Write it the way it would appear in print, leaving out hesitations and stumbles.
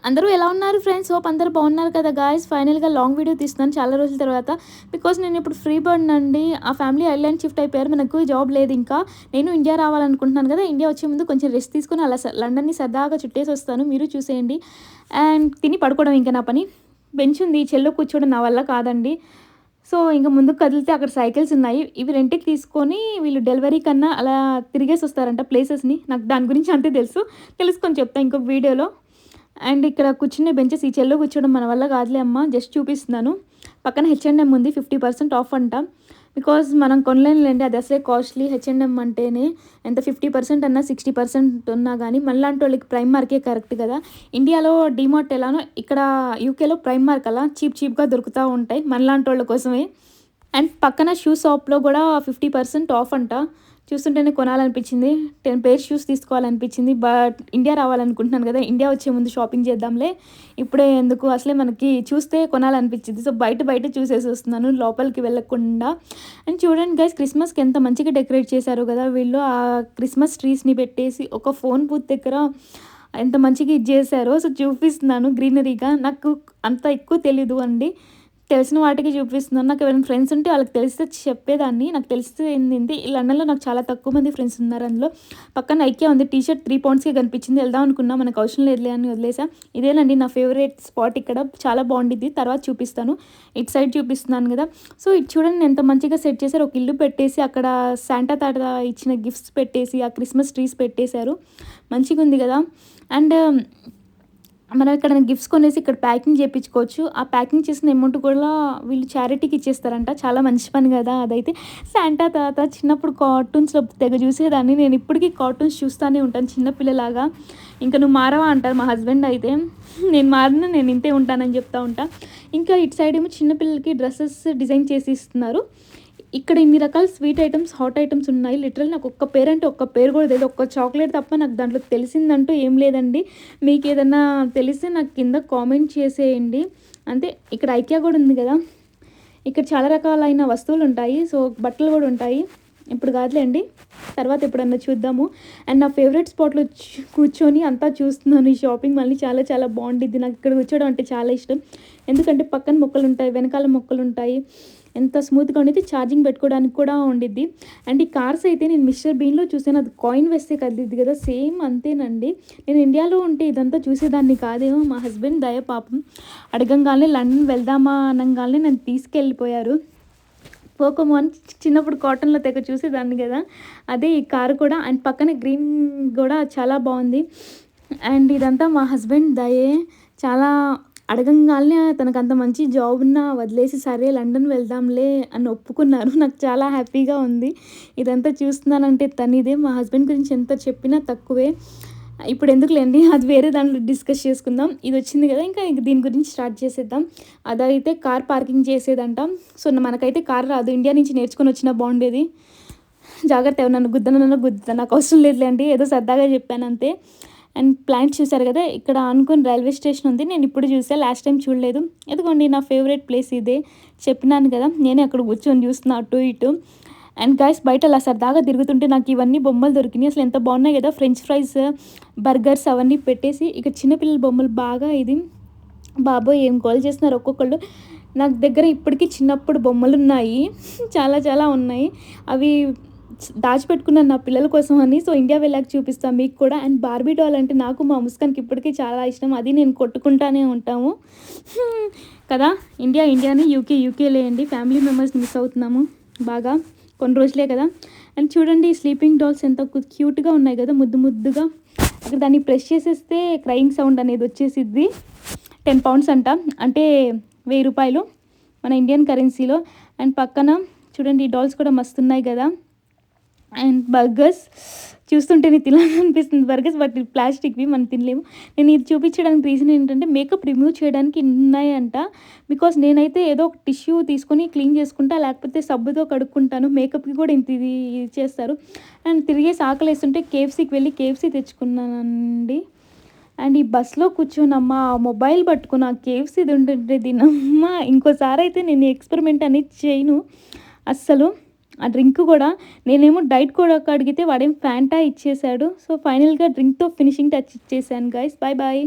అందరూ ఎలా ఉన్నారు ఫ్రెండ్స్? హోప్ అందరూ బాగున్నారు కదా గాయ్స్. ఫైనల్‌గా లాంగ్ వీడియో తీస్తున్నాను చాలా రోజుల తర్వాత. బికాజ్ నేను ఇప్పుడు ఫ్రీ బర్డ్ అండి. ఆ ఫ్యామిలీ ఐర్లాండ్ షిఫ్ట్ అయిపోయారు. మనకు జాబ్ లేదు ఇంకా. నేను ఇండియా రావాలనుకుంటున్నాను కదా! ఇండియా వచ్చే ముందు కొంచెం రెస్ట్ తీసుకొని అలా లండన్‌ని సరదాగా చుట్టేసి వస్తాను. మీరు చూసేయండి. అండ్ తిని పడుకోవడం ఇంకా నా పని. బెంచ్ ఉంది. చెల్లో కూర్చోవడం నా వల్ల కాదండి. సో, ఇంక ముందుకు కదిలితే అక్కడ సైకిల్స్ ఉన్నాయి. ఇవి రెంట్‌కి తీసుకొని వీళ్ళు డెలివరీ కన్నా అలా తిరిగేసి వస్తారంట ప్లేసెస్‌ని. నాకు దాని గురించి అంతే తెలుసు. తెలుసుకొని చెప్తా ఇంకొక వీడియోలో. అండ్ ఇక్కడ కూర్చునే బెంచెస్ ఈ చెల్లో కూర్చోవడం మన వల్ల కాదులే అమ్మ. జస్ట్ చూపిస్తున్నాను. పక్కన హెచ్&ఎం ఉంది. 50% ఆఫ్ అంట. బికాజ్ మనం కొనలేంలేండి. అది అసలే కాస్ట్లీ. హెచ్&ఎం అంటేనే ఎంత 50% అన్నా 60% ఉన్నా కానీ మనలాంటి వాళ్ళకి ప్రైమ్ మార్కే కరెక్ట్ కదా! ఇండియాలో డీమార్ట్ ఎలానో ఇక్కడ యూకేలో ప్రైమ్ మార్క్ అలా చీప్‌గా దొరుకుతూ ఉంటాయి మనలాంటి వాళ్ళ కోసమే. అండ్ పక్కన షూ షాప్‌లో కూడా 50% ఆఫ్ అంట. చూస్తుంటేనే కొనాలనిపించింది. 10 పేర్ షూస్ తీసుకోవాలనిపించింది. బట్ ఇండియా రావాలనుకుంటున్నాను కదా! ఇండియా వచ్చే ముందు షాపింగ్ చేద్దాంలే. ఇప్పుడే ఎందుకు అసలే మనకి చూస్తే కొనాలనిపించింది. సో, బయట చూసేసి వస్తున్నాను లోపలికి వెళ్ళకుండా. అండ్ చూడండి గైస్, క్రిస్మస్‌కి ఎంత మంచిగా డెకరేట్ చేశారో కదా వీళ్ళు. ఆ క్రిస్మస్ ట్రీస్‌ని పెట్టేసి ఒక ఫోన్ బూత్ దగ్గర ఎంత మంచిగా ఇది చేశారో. సో, చూపిస్తున్నాను గ్రీనరీగా. నాకు అంత ఎక్కువ తెలీదు అండి. తెలిసిన వాటికి చూపిస్తున్నాను. నాకు ఎవరైనా ఫ్రెండ్స్ ఉంటే వాళ్ళకి తెలిస్తే చెప్పేదాన్ని. నాకు తెలిసింది లండన్‌లో నాకు చాలా తక్కువ మంది ఫ్రెండ్స్ ఉన్నారు అందులో. పక్కన ఐకియా ఉంది. టీ షర్ట్ 3 పౌండ్స్‌కే కనిపించింది. వెళ్దాం అనుకున్నా. మనకు అవసరం లేదులే అని వదిలేసా. ఇదేనండి నా ఫేవరెట్ స్పాట్ ఇక్కడ. చాలా బాగుండిద్ది. తర్వాత చూపిస్తాను. ఇటు సైడ్ చూపిస్తున్నాను కదా! సో, ఇది చూడండి ఎంత మంచిగా సెట్ చేశారు. ఒక ఇల్లు పెట్టేసి అక్కడ శాంటా తాత ఇచ్చిన గిఫ్ట్స్ పెట్టేసి ఆ క్రిస్మస్ ట్రీస్ పెట్టేశారు. మంచిగుంది కదా! అండ్ మనం ఇక్కడ గిఫ్ట్స్ కొనేసి ఇక్కడ ప్యాకింగ్ చేపించుకోవచ్చు. ఆ ప్యాకింగ్ చేసిన అమౌంట్ కూడా వీళ్ళు చారిటీకి ఇచ్చేస్తారంట. చాలా మంచి పని కదా అదైతే. శాంటా తాత చిన్నప్పుడు కార్టూన్స్‌లో తెగ చూసేదాన్ని. నేను ఇప్పటికీ కార్టూన్స్ చూస్తానే ఉంటాను చిన్నపిల్లలాగా. ఇంక నువ్వు మారవా అంటారు మా హస్బెండ్ అయితే. నేను మారను, నేను ఇంతే ఉంటానని చెప్తా ఉంటా. ఇంకా ఇటు సైడ్ ఏమో చిన్న పిల్లలకి డ్రెసెస్ డిజైన్ చేసి ఇస్తున్నారు. ఇక్కడ ఇన్ని రకాల స్వీట్ ఐటమ్స్, హాట్ ఐటమ్స్ ఉన్నాయి. లిటరల్లీ నాకు ఒక్క పేరు అంటే ఒక్క పేరు కూడా తెలీదు. ఒక్క చాక్లెట్ తప్ప నాకు దాంట్లో తెలిసిందంటూ ఏం లేదండి. మీకేదన్నా తెలిస్తే నాకు కింద కామెంట్ చేసేయండి. అంతే. ఇక్కడ ఐకియా కూడా ఉంది కదా! ఇక్కడ చాలా రకాలైన వస్తువులుంటాయి. సో, బట్టలు కూడా ఉంటాయి. ఇప్పుడు కాదులేండి. తర్వాత ఎప్పుడన్నా చూద్దాము. అండ్ నా ఫేవరెట్ స్పాట్‌లో కూర్చొని అంతా చూస్తున్నాను. ఈ షాపింగ్ మళ్ళీ చాలా చాలా బాగుండిద్ది. నాకు ఇక్కడ కూర్చోవడం అంటే చాలా ఇష్టం. ఎందుకంటే పక్కన మొక్కలుంటాయి, వెనకాల మొక్కలుంటాయి. ఎంత స్మూత్‌గా ఉండిద్ది. ఛార్జింగ్ పెట్టుకోవడానికి కూడా ఉండిద్ది. అండ్ ఈ కార్స్ అయితే నేను మిస్టర్ బీన్‌లో చూసాను. అది కాయిన్ వేస్తే కదిలిద్ది కదా! సేమ్ అంతేనండి. నేను ఇండియాలో ఉంటే ఇదంతా చూసేదాన్ని కాదేమో. మా హస్బెండ్ దయ పాపం. అడగంగానే లండన్ వెళ్దామా అనంగానే నన్ను తీసుకెళ్ళిపోయారు. పోకోమోన్ చిన్నప్పుడు కాటన్‌లో తెగ చూసేదాన్ని కదా! అదే ఈ కారు కూడా. అండ్ పక్కన గ్రీన్ కూడా చాలా బాగుంది. అండ్ ఇదంతా మా హస్బెండ్ దయే. చాలా అడగంగాల్నే తనకంత మంచి జాబ్ ఉన్నా వదిలేసి సరే లండన్ వెళ్దాంలే అని ఒప్పుకున్నారు. నాకు చాలా హ్యాపీగా ఉంది. ఇదంతా చూస్తున్నానంటే తనిదే. మా హస్బెండ్ గురించి ఎంత చెప్పినా తక్కువే. ఇప్పుడు ఎందుకులేండి, అది వేరే దాంట్లో డిస్కస్ చేసుకుందాం. ఇది వచ్చింది కదా! ఇంకా దీని గురించి స్టార్ట్ చేసేద్దాం. అదైతే కార్ పార్కింగ్ చేసేదంట. సో, మనకైతే కార్ రాదు. ఇండియా నుంచి నేర్చుకొని వచ్చినా బాగుండేది. జాగ్రత్త, ఎవరినన్నా గుద్దనన్నా గుద్దుతా. నాకు అవసరం లేదులేండి. ఏదో సరదాగా చెప్పాను అంతే. అండ్ ప్లాంట్స్ చూసారు కదా! ఇక్కడ ఆనుకొని రైల్వే స్టేషన్ ఉంది. నేను ఇప్పుడు చూసా. లాస్ట్ టైం చూడలేదు. ఇదిగోండి నా ఫేవరెట్ ప్లేస్ ఇదే. చెప్పినాను కదా! నేనే అక్కడ కూర్చొని చూస్తున్నా అటు ఇటు. అండ్ గైస్, బయట అలా సరదాగా తిరుగుతుంటే నాకు ఇవన్నీ బొమ్మలు దొరికినాయి. అసలు ఎంత బాగున్నాయి కదా! ఫ్రెంచ్ ఫ్రైస్, బర్గర్స్ అవన్నీ పెట్టేసి ఇక చిన్నపిల్లల బొమ్మలు బాగా ఇది. బాబోయ్! ఏం గోల చేస్తున్నారు ఒక్కొక్కళ్ళు. నాకు దగ్గర ఇప్పటికీ చిన్నప్పుడు బొమ్మలున్నాయి. చాలా చాలా ఉన్నాయి. అవి దాచిపెట్టుకున్నాను నా పిల్లల కోసం అని. సో, ఇండియా వెళ్ళాక చూపిస్తాను మీకు కూడా. అండ్ బార్బీ డాల్ అంటే నాకు మా ముస్కాన్‌కి ఇప్పటికీ చాలా ఇష్టం. అది నేను కొట్టుకుంటానే ఉంటాము. కదా! ఇండియానే, యూకేలే అండి. ఫ్యామిలీ మెంబర్స్‌ని మిస్ అవుతున్నాము బాగా. కొన్ని రోజులే కదా! అండ్ చూడండి స్లీపింగ్ డాల్స్ ఎంత క్యూట్‌గా ఉన్నాయి కదా! ముద్దుగా. అక్కడ దాన్ని ప్రెస్ చేసేస్తే క్రయింగ్ సౌండ్ అనేది వచ్చేసిద్ది. 10 పౌండ్స్ అంట. అంటే రూ. 1000 మన ఇండియన్ కరెన్సీలో. అండ్ పక్కన చూడండి ఈ డాల్స్ కూడా మస్తున్నాయి కదా! అండ్ బర్గర్స్ చూస్తుంటేనే తినాలనిపిస్తుంది బర్గర్స్. బట్ ఇది ప్లాస్టిక్‌వి మనం తినలేము. నేను ఇది చూపించడానికి రీజన్ ఏంటంటే మేకప్ రిమూవ్ చేయడానికి ఉన్నాయంట. బికాజ్ నేనైతే ఏదో ఒక టిష్యూ తీసుకొని క్లీన్ చేసుకుంటా, లేకపోతే సబ్బుతో కడుక్కుంటాను. మేకప్‌కి కూడా ఇంత ఇది చేస్తారు. అండ్ తిరిగేసి ఆకలేస్తుంటే కేఎఫ్‌సీకి వెళ్ళి కేఎఫ్‌సీ తెచ్చుకున్నానండి. అండ్ ఈ బస్‌లో కూర్చొనమ్మా ఆ మొబైల్ పట్టుకొని ఆ కేఎఫ్‌సీ తింటుంటే దీనమ్మా ఇంకోసారయితే నేను ఎక్స్‌పెరిమెంట్ అనేది చేయను అస్సలు. ఆ డ్రింక్ కూడా నేనేమో డైట్ కూడా అడిగితే వాడేమో ఫ్యాంటా ఇచ్చేసాడు. సో, ఫైనల్‌గా డ్రింక్‌తో ఫినిషింగ్ టచ్ ఇచ్చేసాను గైస్. Bye bye.